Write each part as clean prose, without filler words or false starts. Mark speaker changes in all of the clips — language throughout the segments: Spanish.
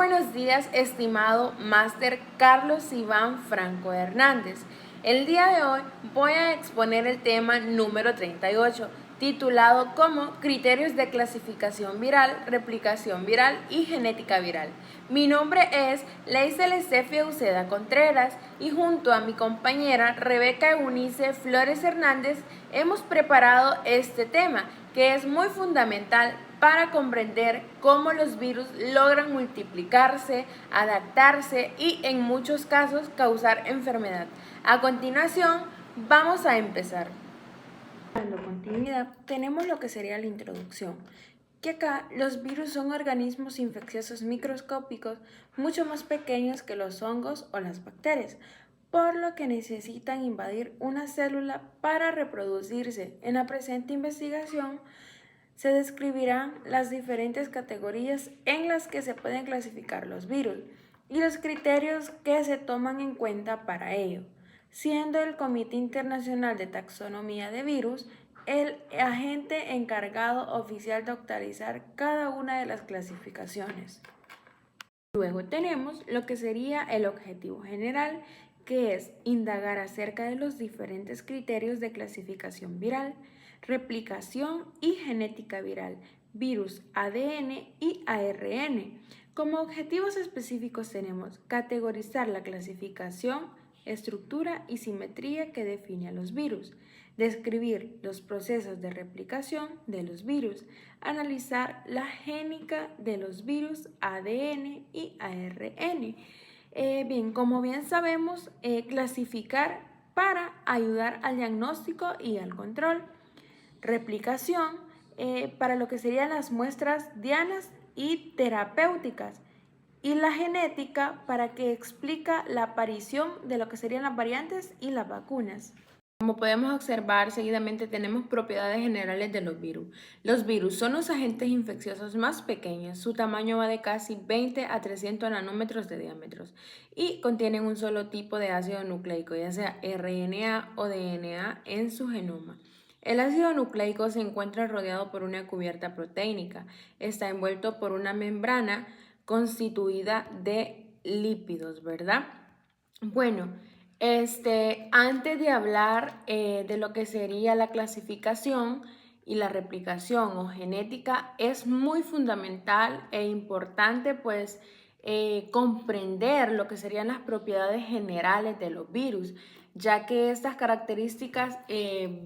Speaker 1: buenos días, estimado Máster Carlos Iván Franco Hernández. El día de hoy voy a exponer el tema número 38, titulado como Criterios de clasificación viral, replicación viral y genética viral. Mi nombre es Leisel Estefia Uceda Contreras y junto a mi compañera Rebeca Eunice Flores Hernández hemos preparado este tema que es muy fundamental para comprender cómo los virus logran multiplicarse, adaptarse y en muchos casos causar enfermedad. A continuación, vamos a empezar. Dando continuidad, tenemos lo que sería la introducción, que acá los virus son organismos infecciosos microscópicos mucho más pequeños que los hongos o las bacterias, por lo que necesitan invadir una célula para reproducirse. En la presente investigación se describirán las diferentes categorías en las que se pueden clasificar los virus y los criterios que se toman en cuenta para ello, siendo el Comité Internacional de Taxonomía de Virus el agente encargado oficial de actualizar cada una de las clasificaciones. Luego tenemos lo que sería el objetivo general, que es indagar acerca de los diferentes criterios de clasificación viral, replicación y genética viral, virus, ADN y ARN. Como objetivos específicos tenemos categorizar la clasificación, estructura y simetría que define a los virus, describir los procesos de replicación de los virus, analizar la génica de los virus ADN y ARN. Como bien sabemos, clasificar para ayudar al diagnóstico y al control. Replicación para lo que serían las muestras dianas y terapéuticas. Y la genética para que explica la aparición de lo que serían las variantes y las vacunas. Como podemos observar, seguidamente tenemos propiedades generales de los virus. Los virus son los agentes infecciosos más pequeños. Su tamaño va de casi 20 a 300 nanómetros de diámetro y contienen un solo tipo de ácido nucleico, ya sea RNA o DNA en su genoma. El ácido nucleico se encuentra rodeado por una cubierta proteínica. Está envuelto por una membrana constituida de lípidos, ¿verdad? Bueno, antes de hablar de lo que sería la clasificación y la replicación o genética, es muy fundamental e importante pues comprender lo que serían las propiedades generales de los virus, ya que estas características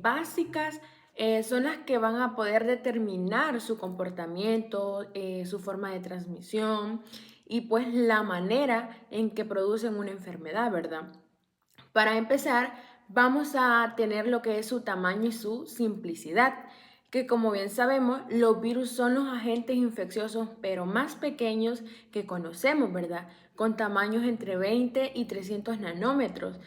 Speaker 1: básicas son las que van a poder determinar su comportamiento, su forma de transmisión y pues la manera en que producen una enfermedad, ¿verdad? Para empezar, vamos a tener lo que es su tamaño y su simplicidad, que como bien sabemos, los virus son los agentes infecciosos, pero más pequeños que conocemos, ¿verdad? Con tamaños entre 20 y 300 nanómetros.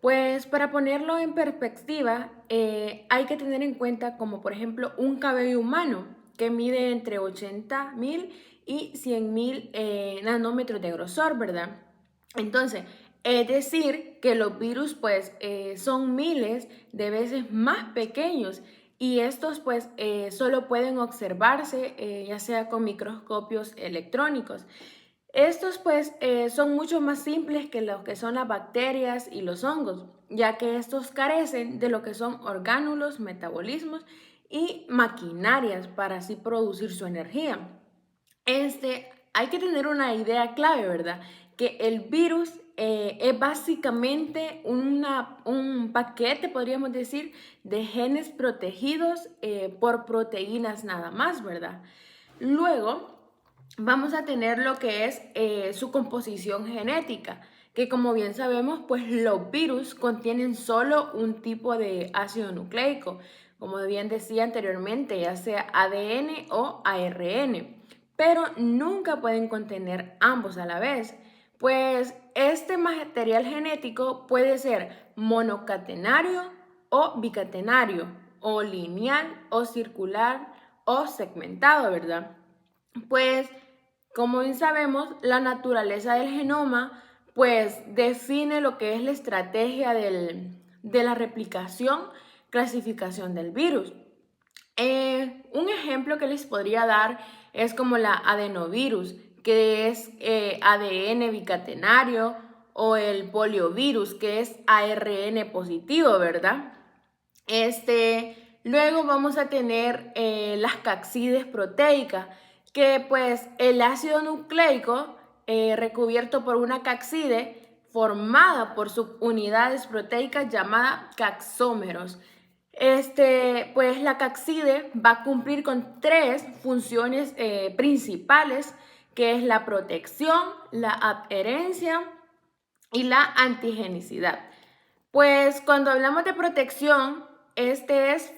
Speaker 1: Pues para ponerlo en perspectiva, hay que tener en cuenta como por ejemplo un cabello humano que mide entre 80.000 y 100.000 nanómetros de grosor, ¿verdad? Entonces, es decir, que los virus pues son miles de veces más pequeños y estos pues solo pueden observarse ya sea con microscopios electrónicos. Estos pues son mucho más simples que lo que son las bacterias y los hongos, ya que estos carecen de lo que son orgánulos, metabolismos y maquinarias para así producir su energía. Hay que tener una idea clave, ¿verdad? Que el virus es básicamente un paquete, podríamos decir, de genes protegidos por proteínas nada más, ¿verdad? Luego vamos a tener lo que es su composición genética, que como bien sabemos, pues los virus contienen solo un tipo de ácido nucleico, como bien decía anteriormente, ya sea ADN o ARN, pero nunca pueden contener ambos a la vez, pues este material genético puede ser monocatenario o bicatenario, o lineal o circular o segmentado, ¿verdad? Pues, como bien sabemos, la naturaleza del genoma pues define lo que es la estrategia de la replicación, clasificación del virus. Un ejemplo que les podría dar es como la adenovirus, que es ADN bicatenario, o el poliovirus, que es ARN positivo, ¿verdad? Luego vamos a tener las capsides proteicas, que pues el ácido nucleico recubierto por una capside formada por subunidades proteicas llamadas capsómeros. Pues la capside va a cumplir con 3 funciones principales, que es la protección, la adherencia y la antigenicidad. Pues cuando hablamos de protección, es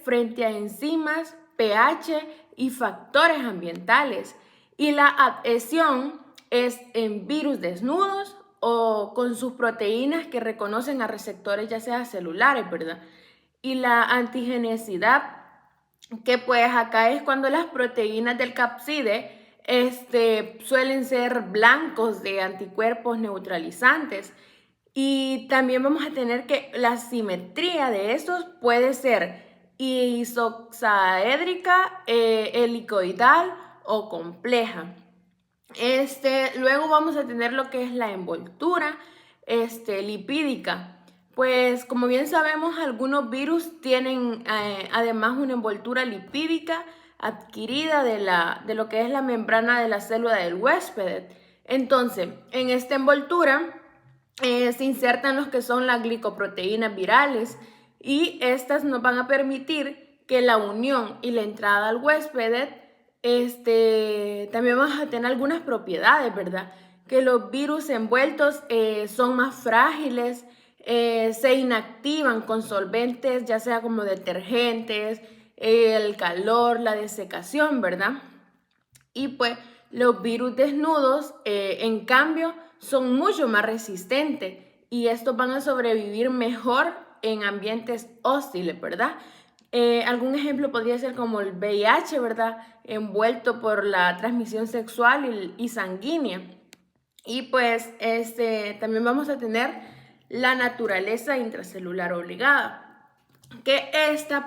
Speaker 1: frente a enzimas, pH y factores ambientales. Y la adhesión es en virus desnudos o con sus proteínas que reconocen a receptores ya sea celulares, ¿verdad? Y la antigenicidad, que pues acá es cuando las proteínas del capside suelen ser blancos de anticuerpos neutralizantes. Y también vamos a tener que la simetría de estos puede ser isoxaédrica, helicoidal o compleja. Luego vamos a tener lo que es la envoltura lipídica. Pues como bien sabemos, algunos virus tienen además una envoltura lipídica adquirida de lo que es la membrana de la célula del huésped. Entonces, en esta envoltura se insertan los que son las glicoproteínas virales, y estas nos van a permitir que la unión y la entrada al huésped también vamos a tener algunas propiedades, ¿verdad? Que los virus envueltos son más frágiles, se inactivan con solventes, ya sea como detergentes, el calor, la desecación, ¿verdad? Y pues los virus desnudos, en cambio, son mucho más resistentes, y estos van a sobrevivir mejor en ambientes hostiles, ¿verdad? Algún ejemplo podría ser como el VIH, ¿verdad? Envuelto por la transmisión sexual y sanguínea. Y pues también vamos a tener la naturaleza intracelular obligada, que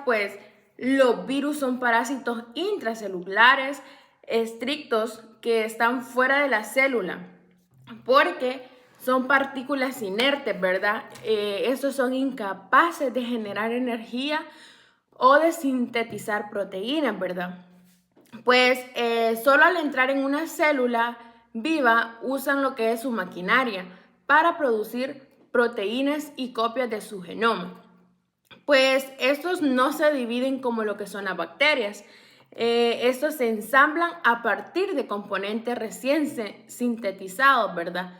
Speaker 1: pues los virus son parásitos intracelulares estrictos que están fuera de la célula, porque son partículas inertes, ¿verdad? Estos son incapaces de generar energía o de sintetizar proteínas, ¿verdad? Pues solo al entrar en una célula viva usan lo que es su maquinaria para producir proteínas y copias de su genoma. Pues estos no se dividen como lo que son las bacterias. Estos se ensamblan a partir de componentes recién sintetizados, ¿verdad?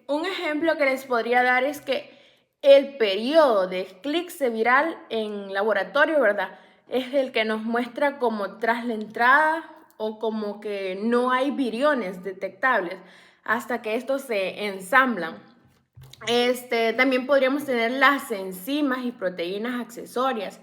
Speaker 1: Un ejemplo que les podría dar es que el periodo de eclipse viral en laboratorio, ¿verdad? Es el que nos muestra como tras la entrada o como que no hay viriones detectables hasta que estos se ensamblan. También podríamos tener las enzimas y proteínas accesorias,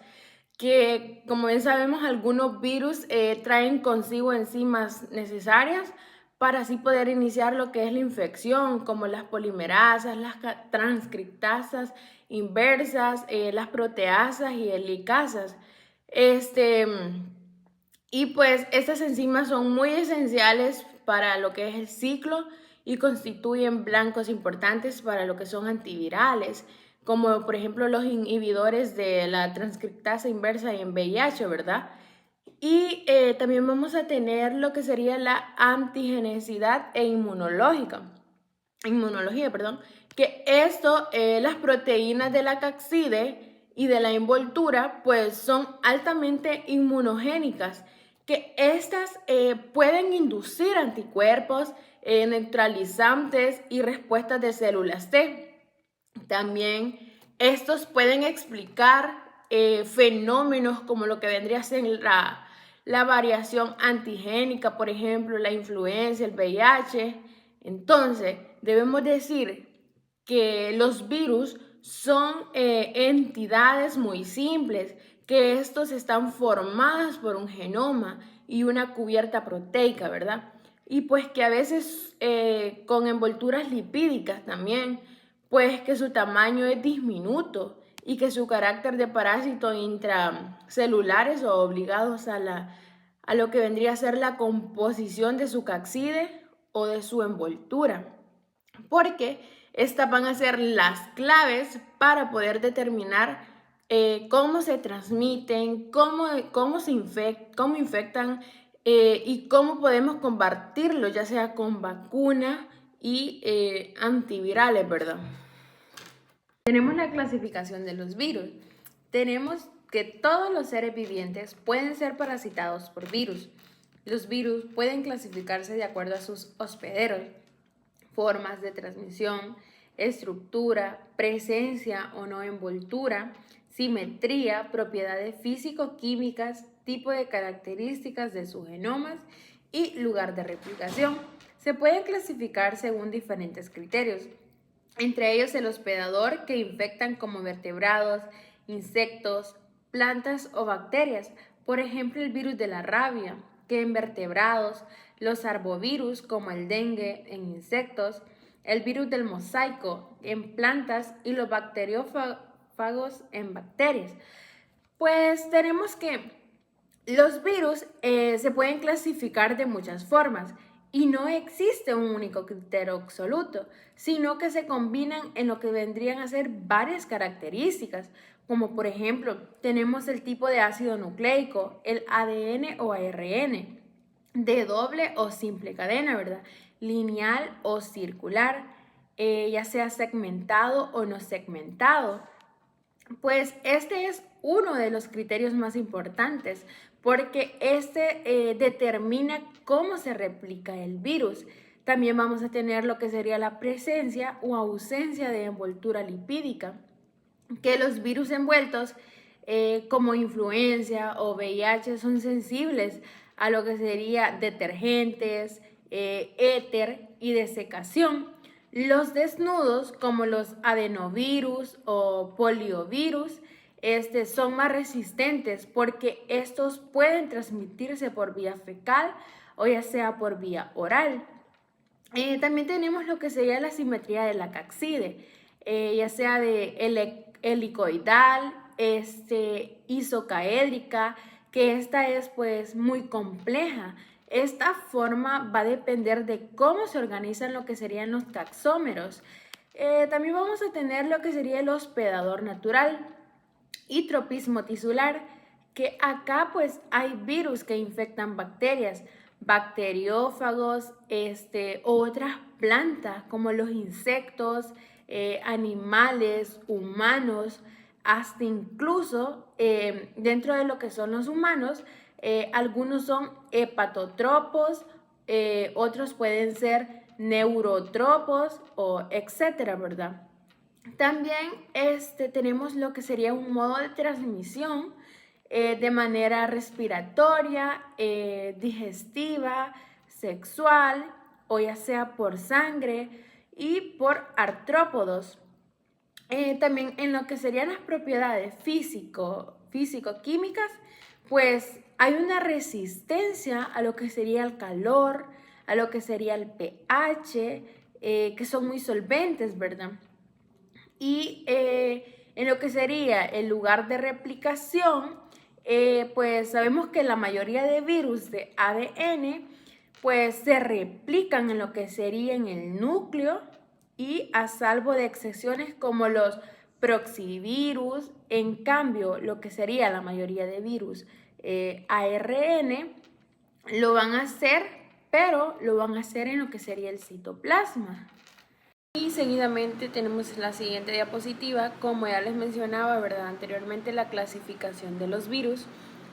Speaker 1: que como bien sabemos, algunos virus traen consigo enzimas necesarias para así poder iniciar lo que es la infección, como las polimerasas, las transcriptasas inversas, las proteasas y helicasas. Y pues estas enzimas son muy esenciales para lo que es el ciclo y constituyen blancos importantes para lo que son antivirales, como por ejemplo los inhibidores de la transcriptasa inversa en VIH, ¿verdad? Y también vamos a tener lo que sería la antigenicidad e inmunología, perdón, que las proteínas de la capside y de la envoltura pues son altamente inmunogénicas, que estas pueden inducir anticuerpos, neutralizantes y respuestas de células T. También estos pueden explicar fenómenos como lo que vendría a ser la variación antigénica, por ejemplo, la influenza, el VIH. Entonces, debemos decir que los virus son entidades muy simples, que estos están formados por un genoma y una cubierta proteica, ¿verdad? Y pues que a veces con envolturas lipídicas también, pues que su tamaño es diminuto y que su carácter de parásito intracelulares o obligados a a lo que vendría a ser la composición de su capside o de su envoltura, porque estas van a ser las claves para poder determinar cómo se transmiten, cómo infectan y cómo podemos combatirlo, ya sea con vacunas y antivirales, ¿verdad? Tenemos la clasificación de los virus. Tenemos que todos los seres vivientes pueden ser parasitados por virus. Los virus pueden clasificarse de acuerdo a sus hospederos, formas de transmisión, estructura, presencia o no envoltura, simetría, propiedades físico-químicas, tipo de características de sus genomas y lugar de replicación. Se pueden clasificar según diferentes criterios, entre ellos el hospedador, que infectan como vertebrados, insectos, plantas o bacterias. Por ejemplo, el virus de la rabia, que en vertebrados, los arbovirus como el dengue en insectos, el virus del mosaico en plantas y los bacteriófagos en bacterias. Pues tenemos que los virus se pueden clasificar de muchas formas y no existe un único criterio absoluto, sino que se combinan en lo que vendrían a ser varias características, como por ejemplo tenemos el tipo de ácido nucleico, el ADN o ARN, de doble o simple cadena, ¿verdad? Lineal o circular, ya sea segmentado o no segmentado. Pues este es uno de los criterios más importantes porque determina cómo se replica el virus. También vamos a tener lo que sería la presencia o ausencia de envoltura lipídica, que los virus envueltos como influenza o VIH son sensibles a lo que sería detergentes, éter y desecación. Los desnudos, como los adenovirus o poliovirus, son más resistentes porque estos pueden transmitirse por vía fecal o ya sea por vía oral. También tenemos lo que sería la simetría de la capside, ya sea de helicoidal, isocaédrica, que esta es pues muy compleja. Esta forma va a depender de cómo se organizan lo que serían los taxómeros. También vamos a tener lo que sería el hospedador natural y tropismo tisular, que acá pues hay virus que infectan bacterias, bacteriófagos, otras plantas como los insectos, animales, humanos, hasta incluso dentro de lo que son los humanos, algunos son hepatotropos, otros pueden ser neurotropos o etcétera, ¿verdad? También tenemos lo que sería un modo de transmisión de manera respiratoria, digestiva, sexual o ya sea por sangre y por artrópodos. También en lo que serían las propiedades físico-químicas, pues hay una resistencia a lo que sería el calor, a lo que sería el pH, que son muy solventes, ¿verdad? Y en lo que sería el lugar de replicación, pues sabemos que la mayoría de virus de ADN pues se replican en lo que sería en el núcleo y a salvo de excepciones como los proxivirus. En cambio, lo que sería la mayoría de virus ARN lo van a hacer, pero lo van a hacer en lo que sería el citoplasma. Y seguidamente tenemos la siguiente diapositiva, como ya les mencionaba, ¿verdad? Anteriormente, la clasificación de los virus.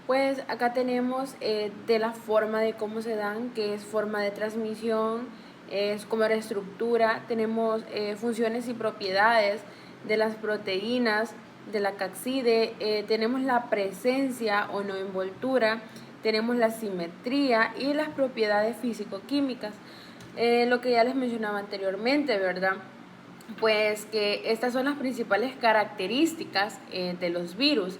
Speaker 1: Pues acá tenemos de la forma de cómo se dan, que es forma de transmisión, es como la estructura, tenemos funciones y propiedades de las proteínas, de la capside, tenemos la presencia o no envoltura, tenemos la simetría y las propiedades físico-químicas. Lo que ya les mencionaba anteriormente, ¿verdad? Pues que estas son las principales características de los virus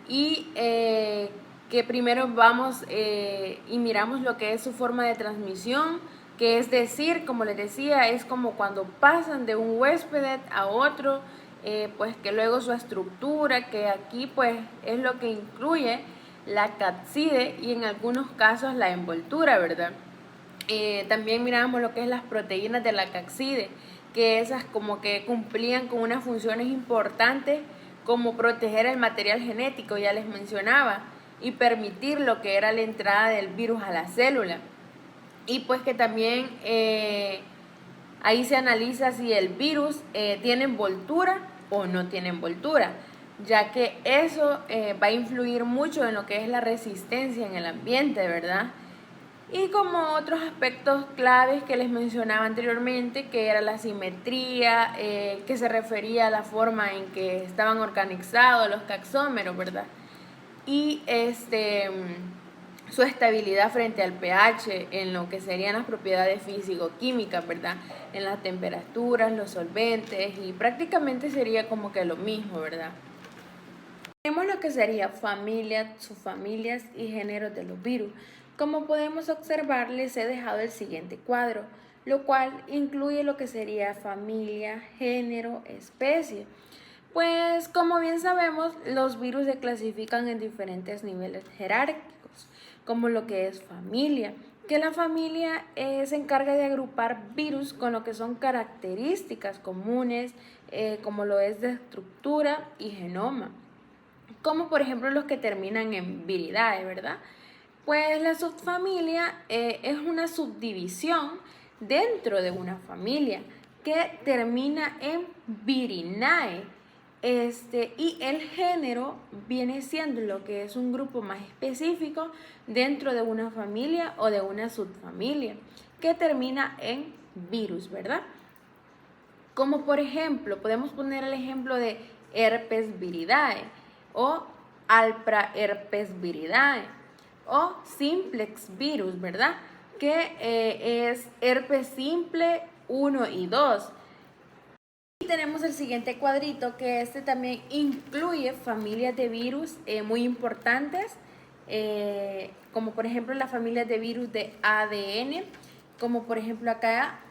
Speaker 1: y que primero vamos y miramos lo que es su forma de transmisión, que es decir, como les decía, es como cuando pasan de un huésped a otro, pues que luego su estructura, que aquí pues es lo que incluye la cápside y en algunos casos la envoltura, ¿verdad? También miramos lo que es las proteínas de la cápside, que esas como que cumplían con unas funciones importantes como proteger el material genético, ya les mencionaba, y permitir lo que era la entrada del virus a la célula. Y pues que también ahí se analiza si el virus tiene envoltura o no tiene envoltura, ya que eso va a influir mucho en lo que es la resistencia en el ambiente, ¿verdad? Y como otros aspectos claves que les mencionaba anteriormente, que era la simetría, que se refería a la forma en que estaban organizados los taxómeros, ¿verdad? Y su estabilidad frente al pH, en lo que serían las propiedades físico-químicas, ¿verdad? En las temperaturas, los solventes, y prácticamente sería como que lo mismo, ¿verdad? Tenemos lo que sería familia, subfamilias y géneros de los virus. Como podemos observar, les he dejado el siguiente cuadro, lo cual incluye lo que sería familia, género, especie. Pues como bien sabemos, los virus se clasifican en diferentes niveles jerárquicos, como lo que es familia, que la familia se encarga de agrupar virus con lo que son características comunes, como lo es de estructura y genoma, como por ejemplo los que terminan en viridae, ¿verdad? Pues la subfamilia es una subdivisión dentro de una familia que termina en virinae. Y el género viene siendo lo que es un grupo más específico dentro de una familia o de una subfamilia que termina en virus, ¿verdad? Como por ejemplo, podemos poner el ejemplo de herpes viridae o alpra herpes viridae o simplex virus, ¿verdad? Que es herpes simple 1 y 2. Y tenemos el siguiente cuadrito, que este también incluye familias de virus muy importantes, como por ejemplo las familias de virus de ADN, como por ejemplo acá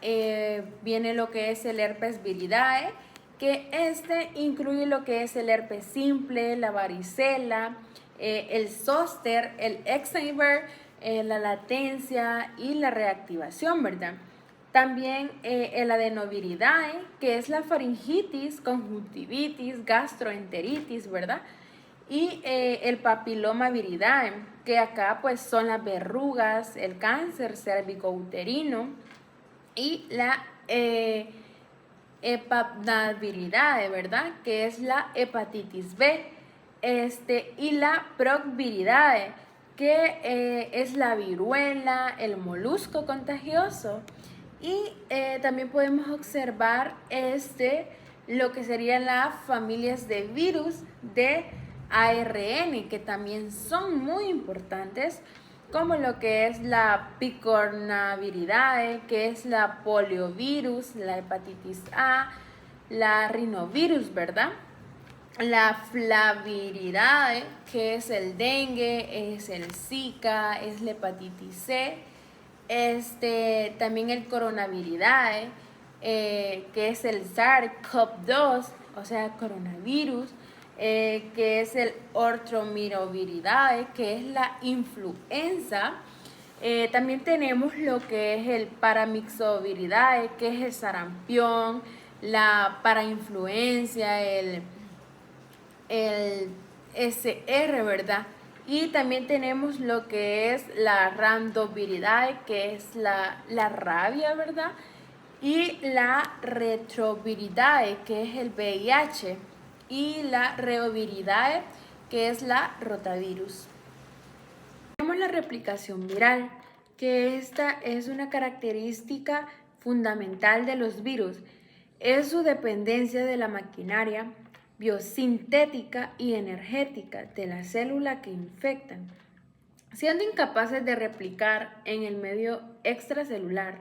Speaker 1: viene lo que es el herpes viridae, que este incluye lo que es el herpes simple, la varicela, el zóster, el Epstein-Barr, la latencia y la reactivación, ¿verdad? También el adenoviridae, que es la faringitis, conjuntivitis, gastroenteritis, ¿verdad? Y el papiloma viridae, que acá pues son las verrugas, el cáncer cervicouterino y la hepatnaviridae, ¿verdad? Que es la hepatitis B, y la procviridae, que es la viruela, el molusco contagioso. Y también podemos observar lo que serían las familias de virus de ARN, que también son muy importantes, como lo que es la picornaviridae, que es la poliovirus, la hepatitis A, la rinovirus, ¿verdad? La flaviridae, que es el dengue, es el Zika, es la hepatitis C. También el coronaviridae, que es el SARS-CoV-2, o sea, coronavirus, que es el ortromiroviridae, que es la influenza. También tenemos lo que es el paramyxoviridae, que es el sarampión, la parainfluencia, el SR, ¿verdad? Y también tenemos lo que es la rhamdoviridae, que es la rabia, ¿verdad? Y la retroviridae, que es el VIH. Y la reoviridae, que es la rotavirus. Tenemos la replicación viral, que esta es una característica fundamental de los virus. Es su dependencia de la maquinaria biosintética y energética de la célula que infectan, siendo incapaces de replicar en el medio extracelular.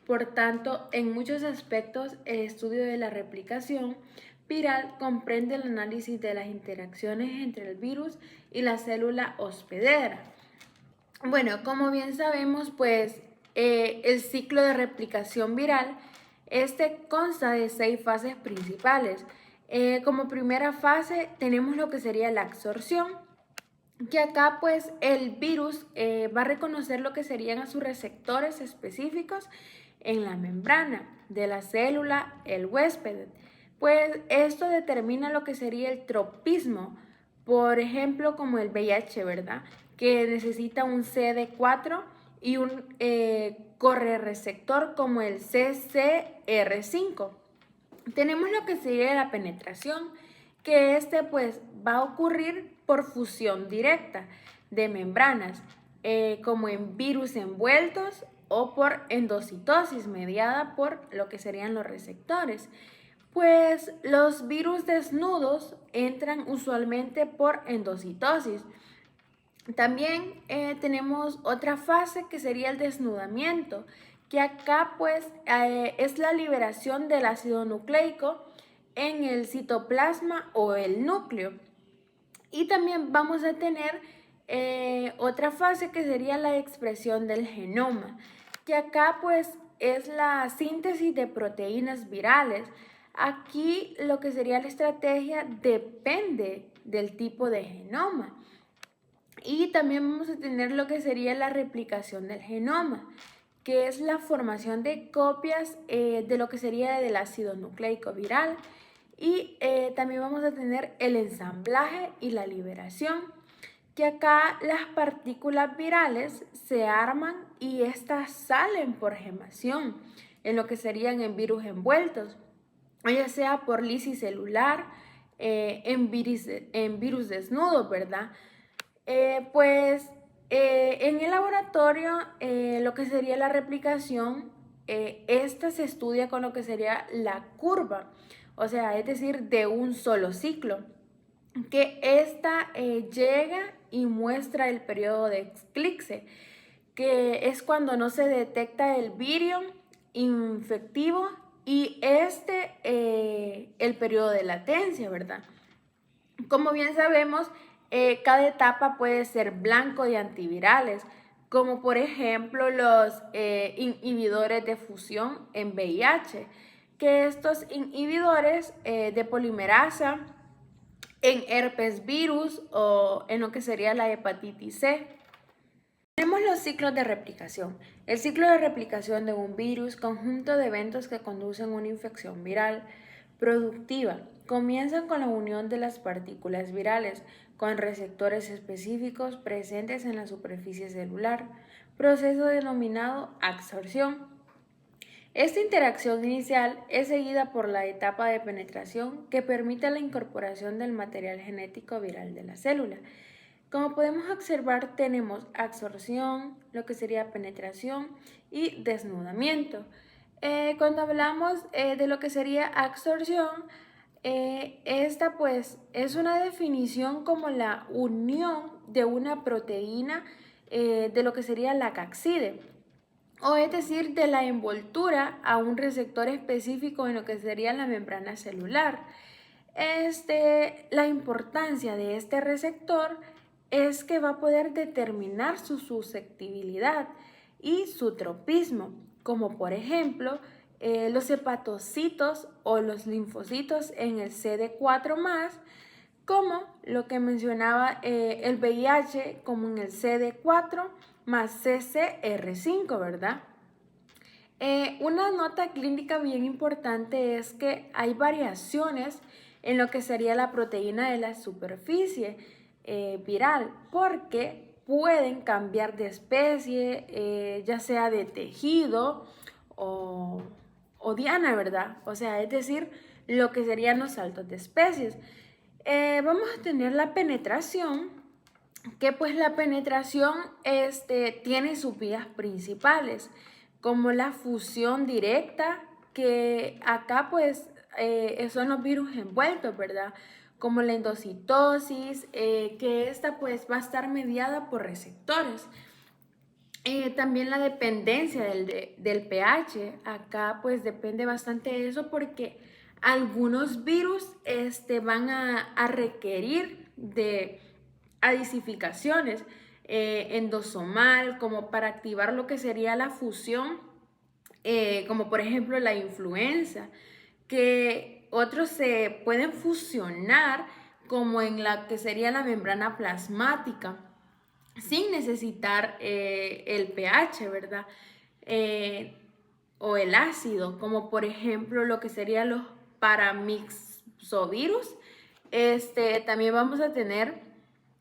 Speaker 1: Por tanto, en muchos aspectos, el estudio de la replicación viral comprende el análisis de las interacciones entre el virus y la célula hospedera. Bueno, como bien sabemos, pues el ciclo de replicación viral consta de 6 fases principales. Como primera fase tenemos lo que sería la absorción, que acá pues el virus va a reconocer lo que serían a sus receptores específicos en la membrana de la célula, el huésped. Pues esto determina lo que sería el tropismo, por ejemplo como el VIH, ¿verdad? Que necesita un CD4 y un correreceptor como el CCR5. Tenemos lo que sería la penetración, que pues va a ocurrir por fusión directa de membranas, como en virus envueltos o por endocitosis mediada por lo que serían los receptores. Pues los virus desnudos entran usualmente por endocitosis. También tenemos otra fase que sería el desnudamiento, que acá pues es la liberación del ácido nucleico en el citoplasma o el núcleo. Y también vamos a tener otra fase que sería la expresión del genoma, que acá pues es la síntesis de proteínas virales. Aquí lo que sería la estrategia depende del tipo de genoma. Y también vamos a tener lo que sería la replicación del genoma, que es la formación de copias de lo que sería del ácido nucleico viral. Y también vamos a tener el ensamblaje y la liberación, que acá las partículas virales se arman y estas salen por gemación, en lo que serían en virus envueltos, o ya sea por lisis celular, en virus desnudos, ¿verdad? En el laboratorio, lo que sería la replicación, esta se estudia con lo que sería la curva, o sea, es decir, de un solo ciclo, que esta llega y muestra el periodo de Eclipse, que es cuando no se detecta el virion infectivo y el periodo de latencia, ¿verdad? Como bien sabemos, cada etapa puede ser blanco de antivirales, como por ejemplo los inhibidores de fusión en VIH, que estos inhibidores de polimerasa en herpes virus o en lo que sería la hepatitis C. Tenemos los ciclos de replicación. El ciclo de replicación de un virus, conjunto de eventos que conducen a una infección viral productiva, comienzan con la unión de las partículas virales con receptores específicos presentes en la superficie celular, proceso denominado absorción. Esta interacción inicial es seguida por la etapa de penetración que permite la incorporación del material genético viral de la célula. Como podemos observar, tenemos absorción, lo que sería penetración y desnudamiento. Cuando hablamos de lo que sería absorción, esta pues es una definición como la unión de una proteína de lo que sería la capside, o es decir, de la envoltura a un receptor específico en lo que sería la membrana celular. La importancia de este receptor es que va a poder determinar su susceptibilidad y su tropismo, como por ejemplo los hepatocitos o los linfocitos en el CD4+, como lo que mencionaba el VIH, como en el CD4 más CCR5, ¿verdad? Una nota clínica bien importante es que hay variaciones en lo que sería la proteína de la superficie viral, porque pueden cambiar de especie, ya sea de tejido o diana, ¿verdad? O sea, es decir, lo que serían los saltos de especies. Vamos a tener la penetración, que pues la penetración tiene sus vías principales, como la fusión directa, que acá pues son los virus envueltos, ¿verdad? Como la endocitosis, que esta pues va a estar mediada por receptores. También la dependencia del pH, acá pues depende bastante de eso porque algunos virus van a requerir de adicificaciones endosomal como para activar lo que sería la fusión, como por ejemplo la influenza, que otros se pueden fusionar como en la que sería la membrana plasmática, sin necesitar el pH, ¿verdad? O el ácido, como por ejemplo lo que serían los paramyxovirus. También vamos a tener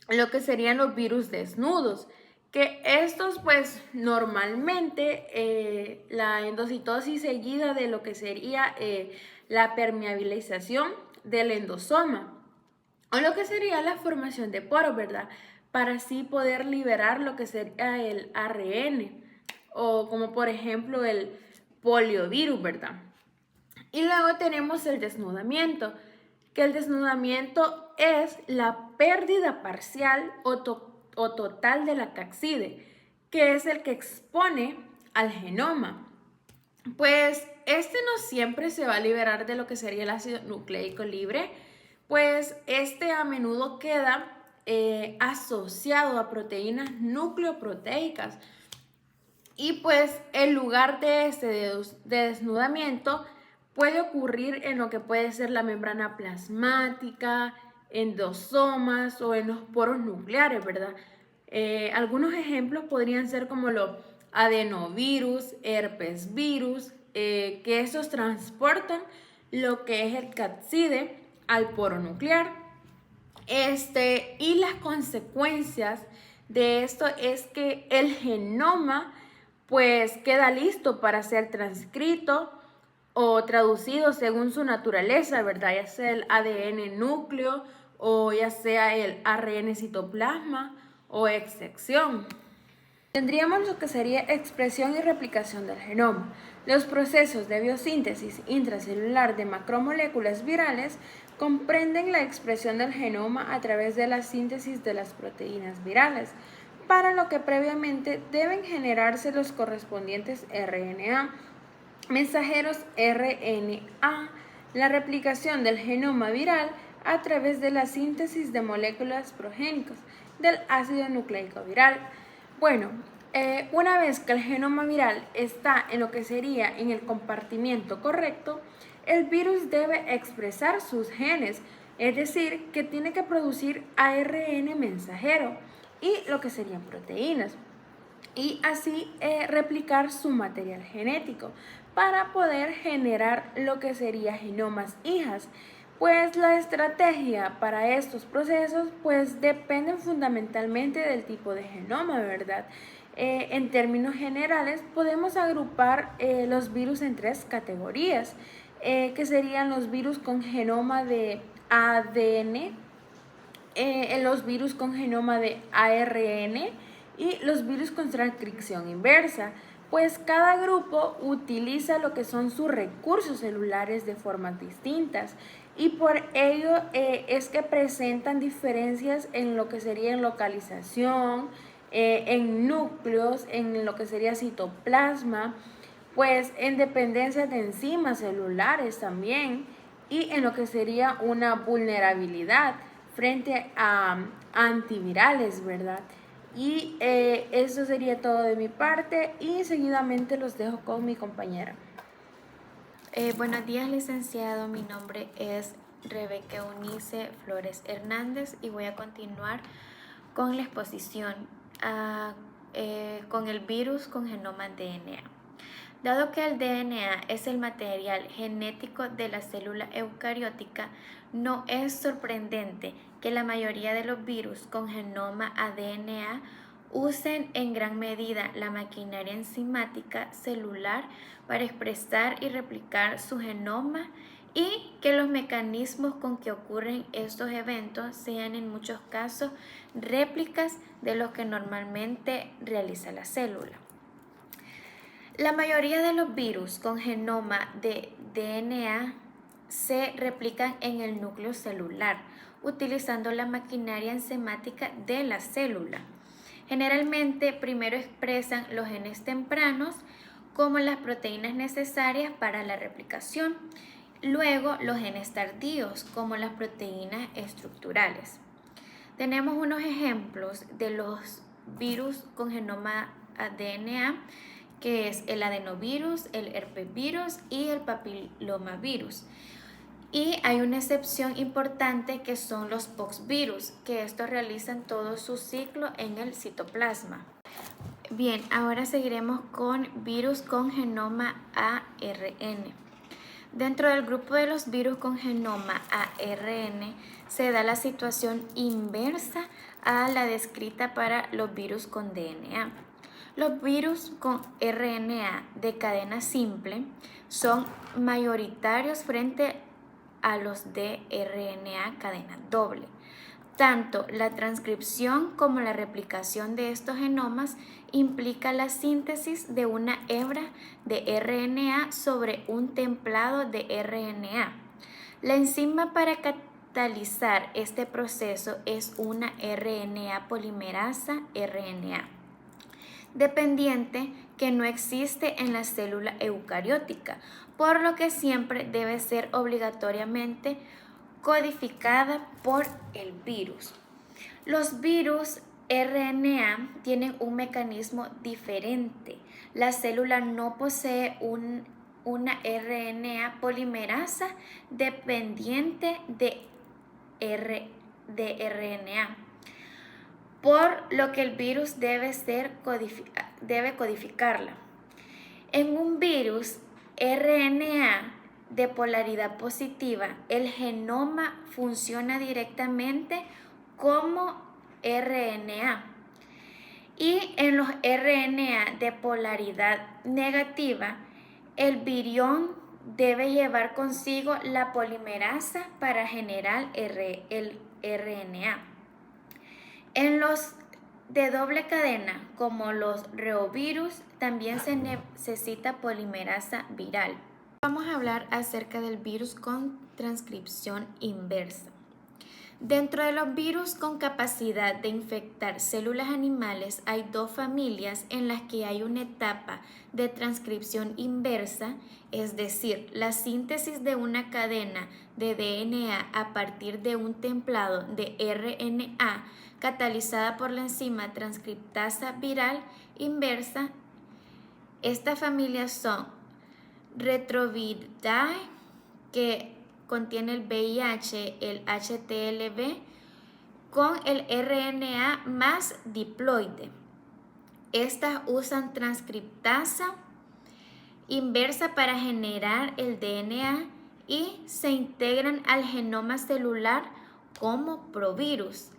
Speaker 1: lo que serían los virus desnudos, que estos pues normalmente la endocitosis seguida de lo que sería la permeabilización del endosoma, o lo que sería la formación de poros, ¿verdad? Para así poder liberar lo que sería el ARN, o como por ejemplo el poliovirus, ¿verdad? Y luego tenemos el desnudamiento, que el desnudamiento es la pérdida parcial o total de la capside, que es el que expone al genoma. Pues no siempre se va a liberar de lo que sería el ácido nucleico libre, pues a menudo queda asociado a proteínas nucleoproteicas. Y pues el lugar de desnudamiento puede ocurrir en lo que puede ser la membrana plasmática, endosomas o en los poros nucleares, ¿verdad? Algunos ejemplos podrían ser como los adenovirus, herpesvirus, que estos transportan lo que es el capside al poro nuclear. Y las consecuencias de esto es que el genoma pues queda listo para ser transcrito o traducido según su naturaleza, ¿verdad? Ya sea el ADN núcleo o ya sea el ARN citoplasma o exección. Tendríamos lo que sería expresión y replicación del genoma. Los procesos de biosíntesis intracelular de macromoléculas virales comprenden la expresión del genoma a través de la síntesis de las proteínas virales, para lo que previamente deben generarse los correspondientes RNA, mensajeros RNA, la replicación del genoma viral a través de la síntesis de moléculas progénicas del ácido nucleico viral. Bueno, una vez que el genoma viral está en lo que sería en el compartimiento correcto, el virus debe expresar sus genes, es decir, que tiene que producir ARN mensajero y lo que serían proteínas, y así replicar su material genético para poder generar lo que sería genomas hijas. Pues la estrategia para estos procesos pues dependen fundamentalmente del tipo de genoma, ¿verdad? En términos generales podemos agrupar los virus en tres categorías, que serían los virus con genoma de ADN, los virus con genoma de ARN y los virus con transcripción inversa. Pues cada grupo utiliza lo que son sus recursos celulares de formas distintas y por ello es que presentan diferencias en lo que sería en localización, en núcleos, en lo que sería citoplasma, pues en dependencia de enzimas celulares también y en lo que sería una vulnerabilidad frente a antivirales, ¿verdad? Y eso sería todo de mi parte y seguidamente los dejo con mi compañera.
Speaker 2: Buenos días, licenciado. Mi nombre es Rebeca Eunice Flores Hernández y voy a continuar con la exposición con el virus con genoma DNA. Dado que el DNA es el material genético de la célula eucariótica, no es sorprendente que la mayoría de los virus con genoma ADNA usen en gran medida la maquinaria enzimática celular para expresar y replicar su genoma y que los mecanismos con que ocurren estos eventos sean en muchos casos réplicas de los que normalmente realiza la célula. La mayoría de los virus con genoma de DNA se replican en el núcleo celular, utilizando la maquinaria enzimática de la célula. Generalmente, primero expresan los genes tempranos, como las proteínas necesarias para la replicación, luego los genes tardíos, como las proteínas estructurales. Tenemos unos ejemplos de los virus con genoma DNA, que es el adenovirus, el herpesvirus y el papilomavirus. Y hay una excepción importante que son los poxvirus, que estos realizan todo su ciclo en el citoplasma. Bien, ahora seguiremos con virus con genoma ARN. Dentro del grupo de los virus con genoma ARN se da la situación inversa a la descrita para los virus con DNA. Los virus con RNA de cadena simple son mayoritarios frente a los de RNA cadena doble. Tanto la transcripción como la replicación de estos genomas implica la síntesis de una hebra de RNA sobre un templado de RNA. La enzima para catalizar este proceso es una RNA polimerasa RNA dependiente que no existe en la célula eucariótica, por lo que siempre debe ser obligatoriamente codificada por el virus. Los virus RNA tienen un mecanismo diferente. La célula no posee una RNA polimerasa dependiente de RNA, por lo que el virus debe codificarla. En un virus RNA de polaridad positiva, el genoma funciona directamente como RNA. Y en los RNA de polaridad negativa, el virión debe llevar consigo la polimerasa para generar el RNA. En los de doble cadena, como los reovirus, también se necesita polimerasa viral. Vamos a hablar acerca del virus con transcripción inversa. Dentro de los virus con capacidad de infectar células animales hay dos familias en las que hay una etapa de transcripción inversa, es decir, la síntesis de una cadena de DNA a partir de un templado de RNA catalizada por la enzima transcriptasa viral inversa. Estas familias son Retroviridae, que contiene el VIH, el HTLV, con el RNA más diploide. Estas usan transcriptasa inversa para generar el DNA y se integran al genoma celular como provirus.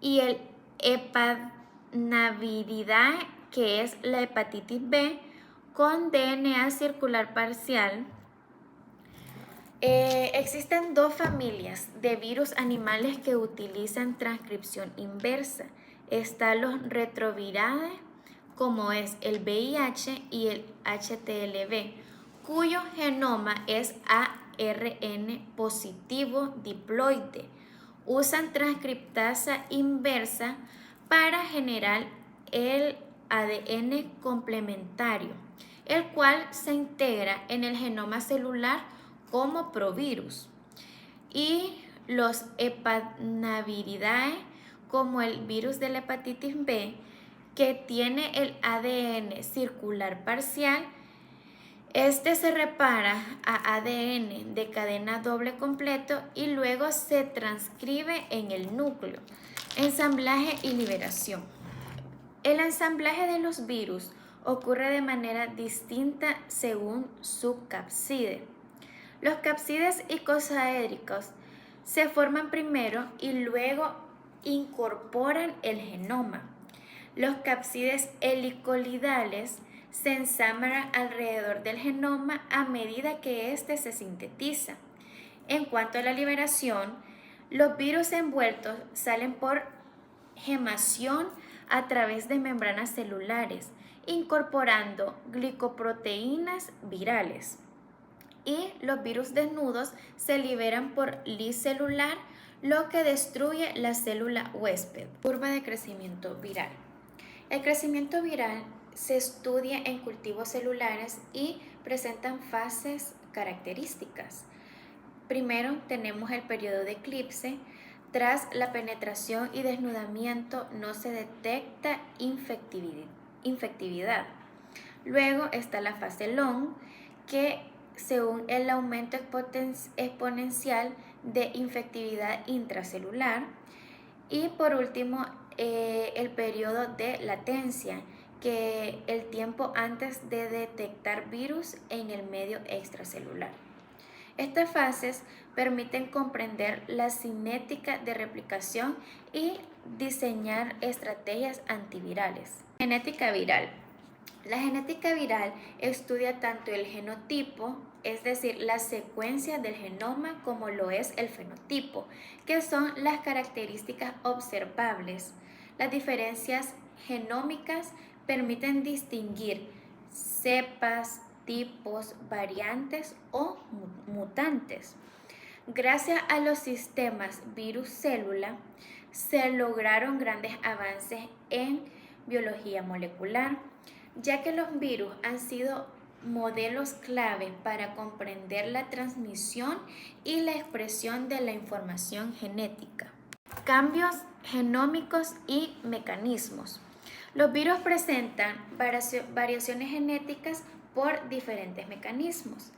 Speaker 2: Y el Hepanaviridae, que es la hepatitis B, con DNA circular parcial. Existen dos familias de virus animales que utilizan transcripción inversa. Están los retroviridae, como es el VIH y el HTLV, cuyo genoma es ARN positivo diploide. Usan transcriptasa inversa para generar el ADN complementario, el cual se integra en el genoma celular como provirus. Y los Hepanaviridae, como el virus de la hepatitis B, que tiene el ADN circular parcial. Este se repara a ADN de cadena doble completo y luego se transcribe en el núcleo. Ensamblaje y liberación. El ensamblaje de los virus ocurre de manera distinta según su capside. Los capsides icosaédricos se forman primero y luego incorporan el genoma. Los capsides helicoidales se ensamblan alrededor del genoma a medida que éste se sintetiza. En cuanto a la liberación, los virus envueltos salen por gemación a través de membranas celulares, incorporando glicoproteínas virales. Y los virus desnudos se liberan por lysis celular, lo que destruye la célula huésped. Curva de crecimiento viral. El crecimiento viral se estudia en cultivos celulares y presentan fases características. Primero tenemos el periodo de eclipse. Tras la penetración y desnudamiento no se detecta infectividad. Luego está la fase long, que según el aumento exponencial de infectividad intracelular. Y por último, el periodo de latencia, que el tiempo antes de detectar virus en el medio extracelular. Estas fases permiten comprender la cinética de replicación y diseñar estrategias antivirales. Genética viral. La genética viral estudia tanto el genotipo, es decir, la secuencia del genoma, como lo es el fenotipo, que son las características observables. Las diferencias genómicas permiten distinguir cepas, tipos, variantes o mutantes. Gracias a los sistemas virus-célula, se lograron grandes avances en biología molecular, ya que los virus han sido modelos clave para comprender la transmisión y la expresión de la información genética. Cambios genómicos y mecanismos. Los virus presentan variaciones genéticas por diferentes mecanismos.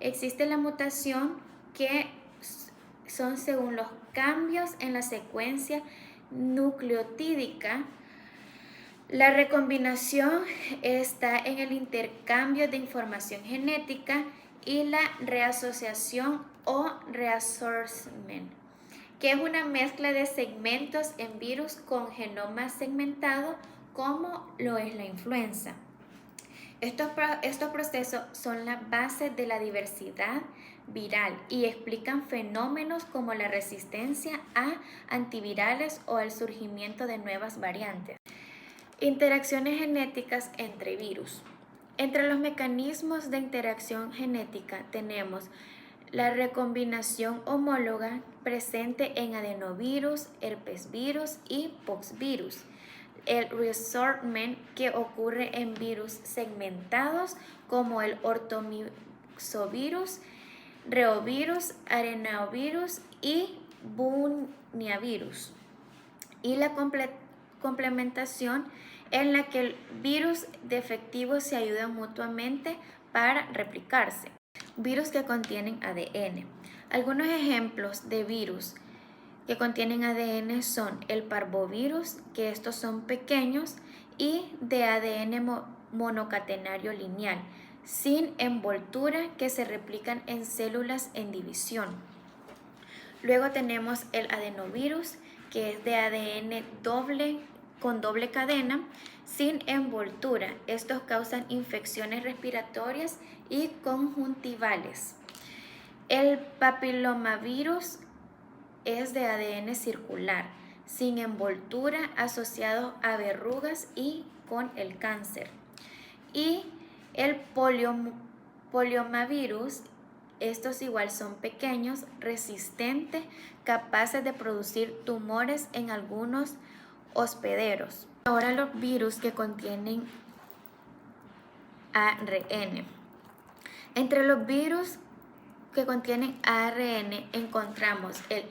Speaker 2: Existe la mutación, que son según los cambios en la secuencia nucleotídica. La recombinación está en el intercambio de información genética, y la reasociación o reassortment, que es una mezcla de segmentos en virus con genoma segmentado, como lo es la influenza. Estos procesos son la base de la diversidad viral y explican fenómenos como la resistencia a antivirales o el surgimiento de nuevas variantes. Interacciones genéticas entre virus. Entre los mecanismos de interacción genética tenemos la recombinación homóloga, presente en adenovirus, herpesvirus y poxvirus. El reassortment, que ocurre en virus segmentados como el ortomixovirus, reovirus, arenavirus y bunniavirus. Y la complementación, en la que el virus defectivos se ayudan mutuamente para replicarse. Virus que contienen ADN. Algunos ejemplos de virus que contienen ADN son el parvovirus, que estos son pequeños y de ADN monocatenario lineal, sin envoltura, que se replican en células en división. Luego tenemos el adenovirus, que es de ADN con doble cadena, sin envoltura. Estos causan infecciones respiratorias y conjuntivales. El papilomavirus es de ADN circular, sin envoltura, asociado a verrugas y con el cáncer. Y el poliomavirus, estos igual son pequeños, resistentes, capaces de producir tumores en algunos hospederos. Ahora los virus que contienen ARN. Entre los virus que contienen ARN encontramos el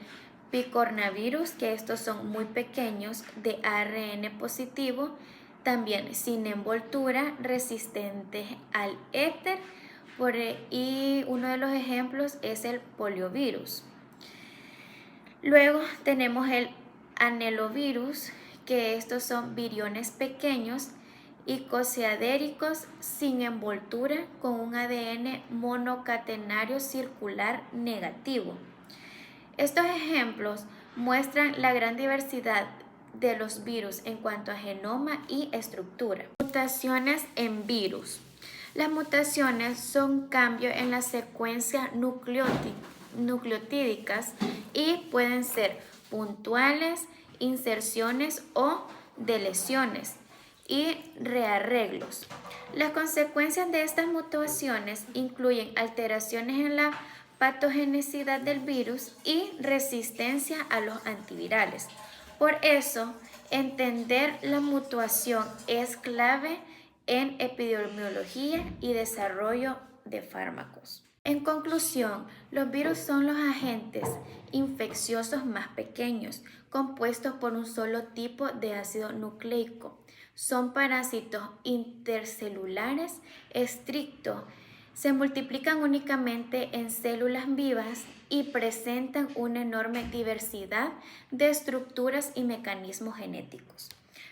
Speaker 2: picornavirus, que estos son muy pequeños, de ARN positivo, también sin envoltura, resistentes al éter, y uno de los ejemplos es el poliovirus. Luego tenemos el anelovirus, que estos son viriones pequeños y coseadéricos sin envoltura, con un ADN monocatenario circular negativo. Estos ejemplos muestran la gran diversidad de los virus en cuanto a genoma y estructura. Mutaciones en virus. Las mutaciones son cambios en la secuencia nucleotídicas y pueden ser puntuales, inserciones o deleciones y rearreglos. Las consecuencias de estas mutaciones incluyen alteraciones en la patogenicidad del virus y resistencia a los antivirales. Por eso, entender la mutación es clave en epidemiología y desarrollo de fármacos. En conclusión, los virus son los agentes infecciosos más pequeños, compuestos por un solo tipo de ácido nucleico. Son parásitos intercelulares estrictos, Se multiplican únicamente en células vivas y presentan una enorme diversidad de estructuras y mecanismos genéticos.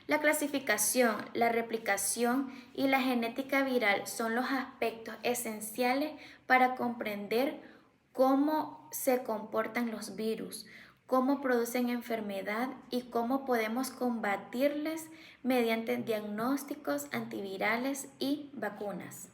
Speaker 2: La clasificación, la replicación y la genética viral son los aspectos esenciales para comprender cómo se comportan los virus, cómo producen enfermedad y cómo podemos combatirles mediante diagnósticos antivirales y vacunas.